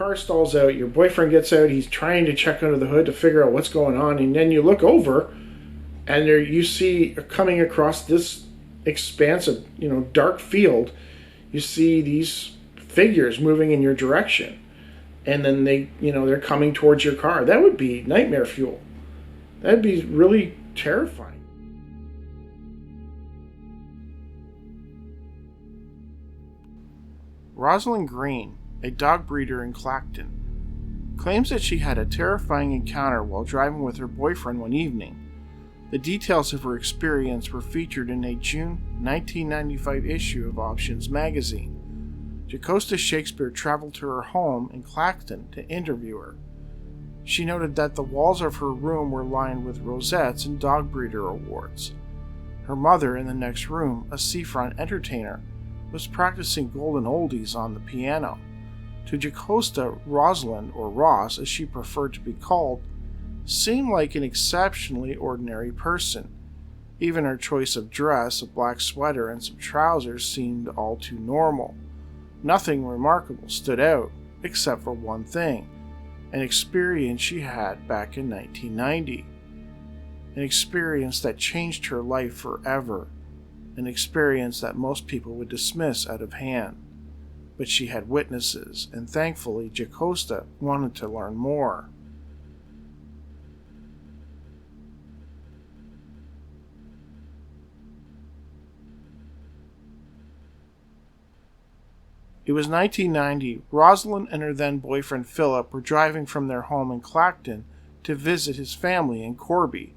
car stalls out, your boyfriend gets out, he's trying to check under the hood to figure out what's going on, and then you look over, and there you see coming across this expansive, dark field, you see these figures moving in your direction. And then they're coming towards your car. That would be nightmare fuel. That'd be really terrifying. Rosalind Green, a dog breeder in Clacton, claims that she had a terrifying encounter while driving with her boyfriend one evening. The details of her experience were featured in a June 1995 issue of Options magazine. Jocasta Shakespeare traveled to her home in Clacton to interview her. She noted that the walls of her room were lined with rosettes and dog breeder awards. Her mother, in the next room, a seafront entertainer, was practicing golden oldies on the piano. To Jocasta, Rosalind, or Ross as she preferred to be called, seemed like an exceptionally ordinary person. Even her choice of dress, a black sweater and some trousers, seemed all too normal. Nothing remarkable stood out, except for one thing, an experience she had back in 1990. An experience that changed her life forever. An experience that most people would dismiss out of hand. But she had witnesses, and thankfully Jocasta wanted to learn more. It was 1990. Rosalind and her then-boyfriend Philip were driving from their home in Clacton to visit his family in Corby,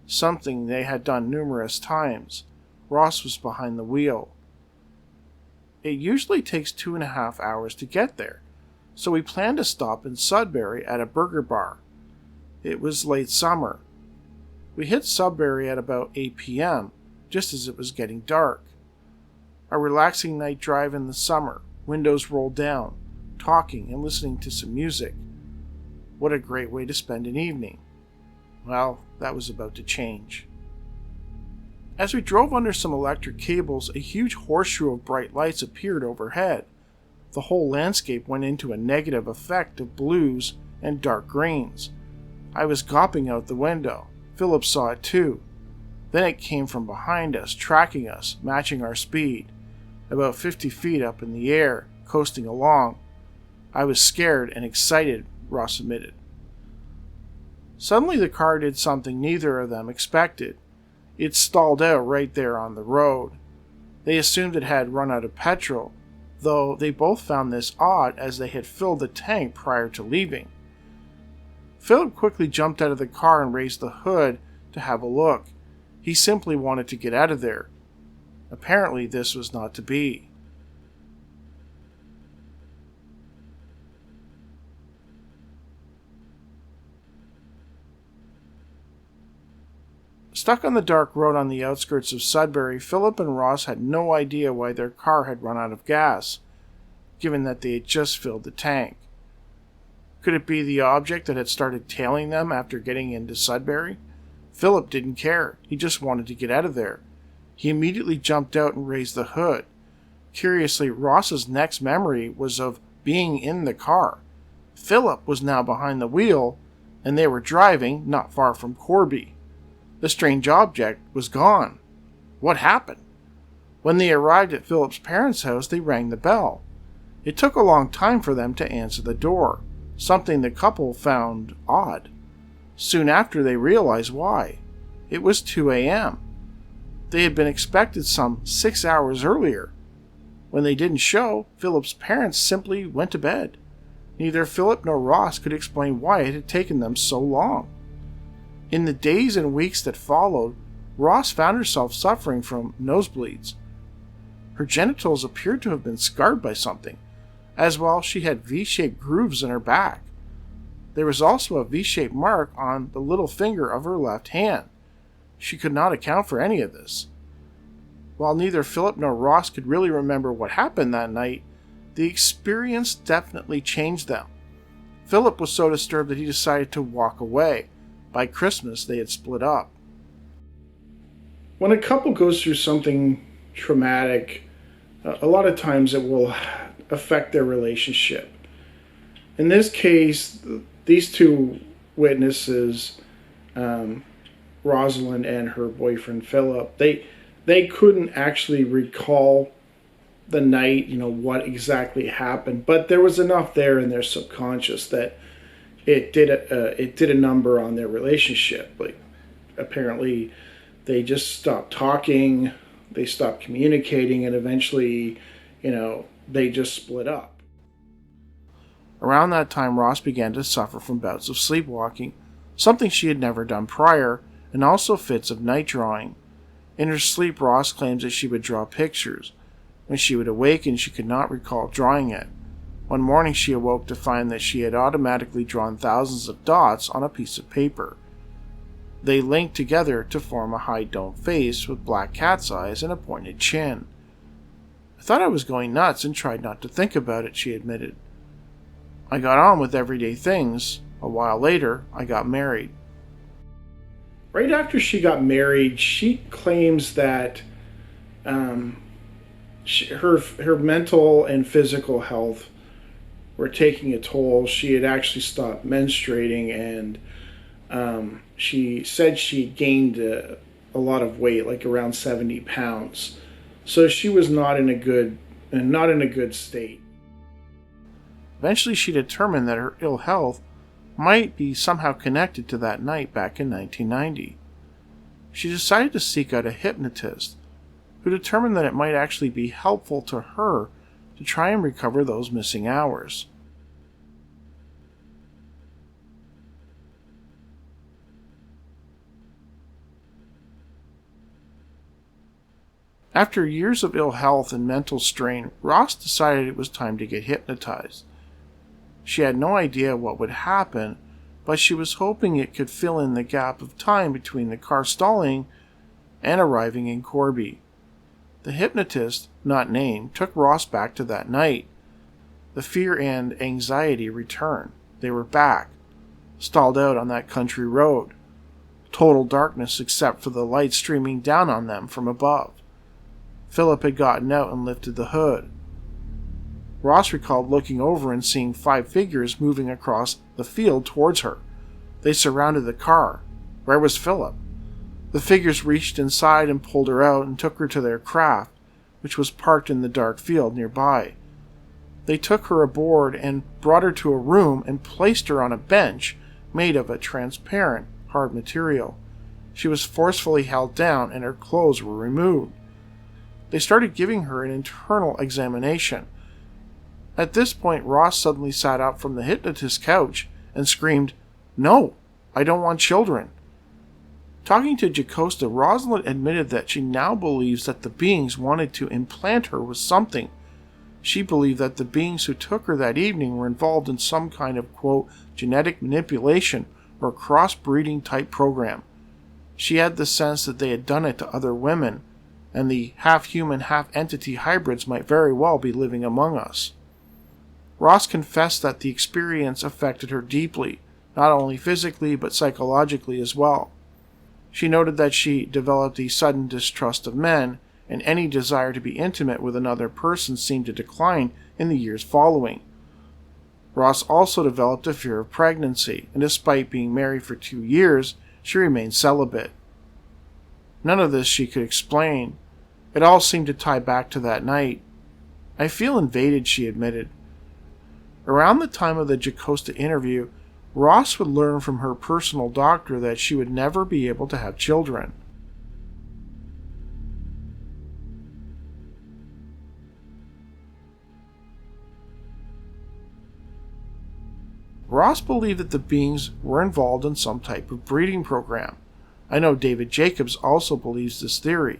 something they had done numerous times. Ross was behind the wheel. It usually takes 2.5 hours to get there, so we planned to stop in Sudbury at a burger bar. It was late summer. We hit Sudbury at about 8 p.m., just as it was getting dark. A relaxing night drive in the summer, windows rolled down, talking and listening to some music. What a great way to spend an evening. Well, that was about to change. As we drove under some electric cables, a huge horseshoe of bright lights appeared overhead. The whole landscape went into a negative effect of blues and dark greens. I was gawping out the window. Philip saw it too. Then it came from behind us, tracking us, matching our speed. About 50 feet up in the air, coasting along. I was scared and excited, Ross admitted. Suddenly the car did something neither of them expected. It stalled out right there on the road. They assumed it had run out of petrol, though they both found this odd as they had filled the tank prior to leaving. Philip quickly jumped out of the car and raised the hood to have a look. He simply wanted to get out of there. Apparently this was not to be. Stuck on the dark road on the outskirts of Sudbury, Philip and Ross had no idea why their car had run out of gas, given that they had just filled the tank. Could it be the object that had started tailing them after getting into Sudbury? Philip didn't care. He just wanted to get out of there. He immediately jumped out and raised the hood. Curiously, Ross's next memory was of being in the car. Philip was now behind the wheel, and they were driving not far from Corby. The strange object was gone. What happened? When they arrived at Philip's parents' house, they rang the bell. It took a long time for them to answer the door, something the couple found odd. Soon after, they realized why. It was 2 a.m. They had been expected some 6 hours earlier. When they didn't show, Philip's parents simply went to bed. Neither Philip nor Ross could explain why it had taken them so long. In the days and weeks that followed, Ross found herself suffering from nosebleeds. Her genitals appeared to have been scarred by something. As well, she had V-shaped grooves in her back. There was also a V-shaped mark on the little finger of her left hand. She could not account for any of this. While neither Philip nor Ross could really remember what happened that night, the experience definitely changed them. Philip was so disturbed that he decided to walk away. By Christmas, they had split up. When a couple goes through something traumatic, a lot of times it will affect their relationship. In this case, these two witnesses, Rosalind and her boyfriend Philip, they couldn't actually recall the night, what exactly happened, but there was enough there in their subconscious that it did a number on their relationship. Like, apparently they just stopped talking, they stopped communicating, and eventually, they just split up. Around that time, Ross began to suffer from bouts of sleepwalking, something she had never done prior, and also fits of night drawing. In her sleep, Ross claims that she would draw pictures. When she would awaken, she could not recall drawing it. One morning she awoke to find that she had automatically drawn thousands of dots on a piece of paper. They linked together to form a high-domed face with black cat's eyes and a pointed chin. I thought I was going nuts and tried not to think about it, she admitted. I got on with everyday things. A while later, I got married. Right after she got married, she claims that her mental and physical health were taking a toll. She had actually stopped menstruating, and she said she gained a lot of weight, like around 70 pounds. So she was not in a good state. Eventually, she determined that her ill health might be somehow connected to that night back in 1990. She decided to seek out a hypnotist, who determined that it might actually be helpful to her to try and recover those missing hours. After years of ill health and mental strain, Ross decided it was time to get hypnotized. She had no idea what would happen, but she was hoping it could fill in the gap of time between the car stalling and arriving in Corby. The hypnotist, not named, took Ross back to that night. The fear and anxiety returned. They were back, stalled out on that country road. Total darkness except for the light streaming down on them from above. Philip had gotten out and lifted the hood. Ross recalled looking over and seeing 5 figures moving across the field towards her. They surrounded the car. Where was Philip? The figures reached inside and pulled her out and took her to their craft, which was parked in the dark field nearby. They took her aboard and brought her to a room and placed her on a bench made of a transparent, hard material. She was forcefully held down and her clothes were removed. They started giving her an internal examination. At this point, Ross suddenly sat up from the hypnotist's couch and screamed, "No, I don't want children." Talking to Jocasta, Rosalind admitted that she now believes that the beings wanted to implant her with something. She believed that the beings who took her that evening were involved in some kind of, quote, genetic manipulation or crossbreeding type program. She had the sense that they had done it to other women, and the half-human, half-entity hybrids might very well be living among us. Ross confessed that the experience affected her deeply, not only physically but psychologically as well. She noted that she developed a sudden distrust of men, and any desire to be intimate with another person seemed to decline in the years following. Ross also developed a fear of pregnancy, and despite being married for 2 years, she remained celibate. None of this she could explain. It all seemed to tie back to that night. "I feel invaded," she admitted. Around the time of the Jocasta interview, Ross would learn from her personal doctor that she would never be able to have children. Ross believed that the beings were involved in some type of breeding program. I know David Jacobs also believes this theory.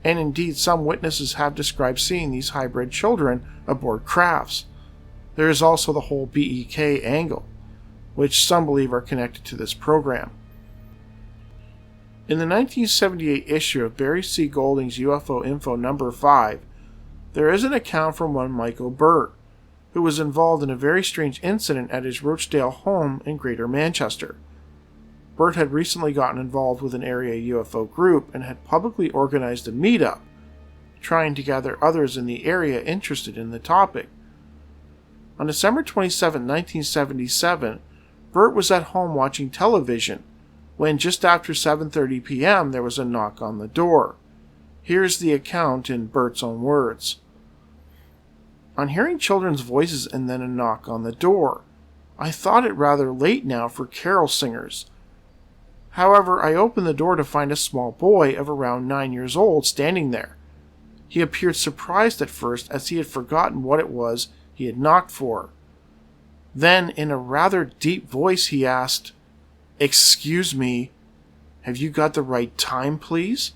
And indeed, some witnesses have described seeing these hybrid children aboard crafts. There is also the whole BEK angle, which some believe are connected to this program. In the 1978 issue of Barry C. Golding's UFO Info No. 5, there is an account from one Michael Burt, who was involved in a very strange incident at his Rochdale home in Greater Manchester. Burt had recently gotten involved with an area UFO group and had publicly organized a meetup, trying to gather others in the area interested in the topic. On December 27, 1977, Bert was at home watching television when just after 7:30 p.m. there was a knock on the door. Here's the account in Bert's own words. On hearing children's voices and then a knock on the door, I thought it rather late now for carol singers. However, I opened the door to find a small boy of around 9 years old standing there. He appeared surprised at first as he had forgotten what it was he had knocked for. Then, in a rather deep voice, he asked, "Excuse me, have you got the right time, please?"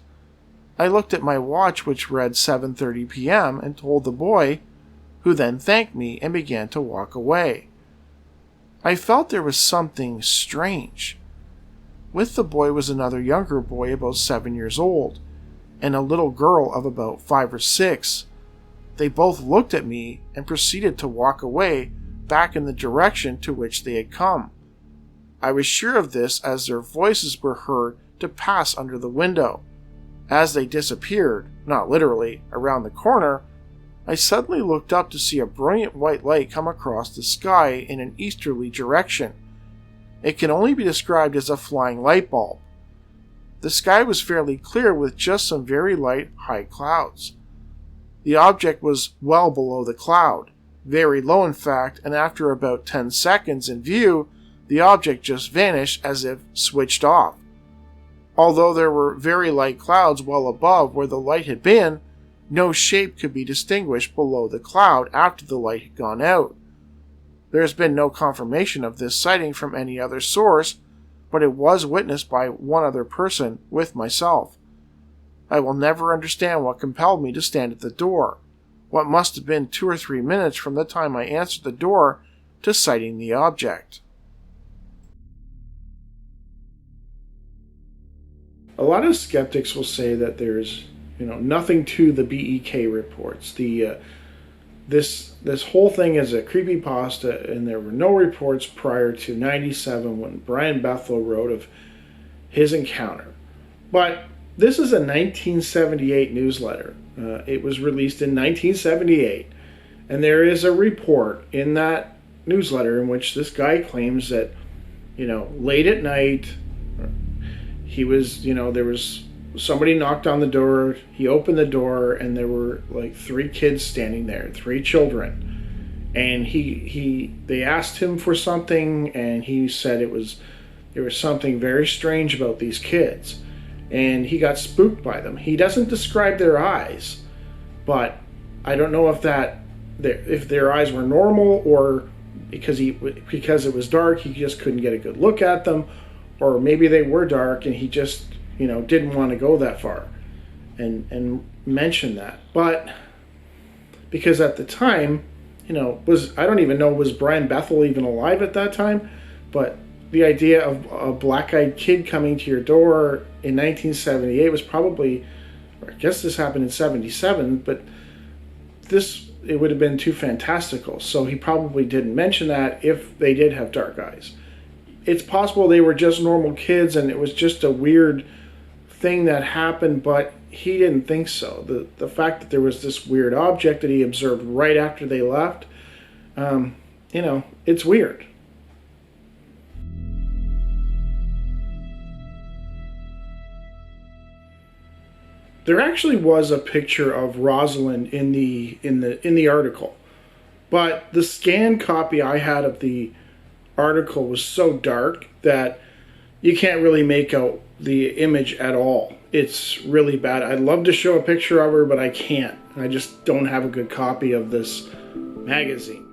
I looked at my watch, which read 7:30 p.m., and told the boy, who then thanked me and began to walk away. I felt there was something strange. With the boy was another younger boy about 7 years old, and a little girl of about 5 or 6. They both looked at me and proceeded to walk away back in the direction to which they had come. I was sure of this as their voices were heard to pass under the window. As they disappeared, not literally, around the corner, I suddenly looked up to see a brilliant white light come across the sky in an easterly direction. It can only be described as a flying light bulb. The sky was fairly clear with just some very light, high clouds. The object was well below the cloud, very low in fact, and after about 10 seconds in view, the object just vanished as if switched off. Although there were very light clouds well above where the light had been, no shape could be distinguished below the cloud after the light had gone out. There has been no confirmation of this sighting from any other source, but it was witnessed by one other person with myself. I will never understand what compelled me to stand at the door, what must have been 2 or 3 minutes from the time I answered the door to sighting the object. A lot of skeptics will say that there's, nothing to the BEK reports. This whole thing is a creepypasta, and there were no reports prior to 97 when Brian Bethel wrote of his encounter. But this is a 1978 newsletter. It was released in 1978, and there is a report in that newsletter in which this guy claims that, late at night, he was, there was somebody knocked on the door, he opened the door, and there were like 3 kids standing there, 3 children. And they asked him for something, and he said there was something very strange about these kids. And he got spooked by them. He doesn't describe their eyes, but I don't know if their eyes were normal, or because it was dark, he just couldn't get a good look at them, or maybe they were dark and he just didn't want to go that far and mention that. But because at the time, I don't even know, was Brian Bethel even alive at that time? But the idea of a black-eyed kid coming to your door in 1978 was probably, or I guess this happened in 77, but it would have been too fantastical. So he probably didn't mention that if they did have dark eyes. It's possible they were just normal kids and it was just a weird thing that happened, but he didn't think so. The fact that there was this weird object that he observed right after they left, it's weird. There actually was a picture of Rosalind in the article, but the scanned copy I had of the article was so dark that you can't really make out the image at all. It's really bad. I'd love to show a picture of her, but I can't. I just don't have a good copy of this magazine.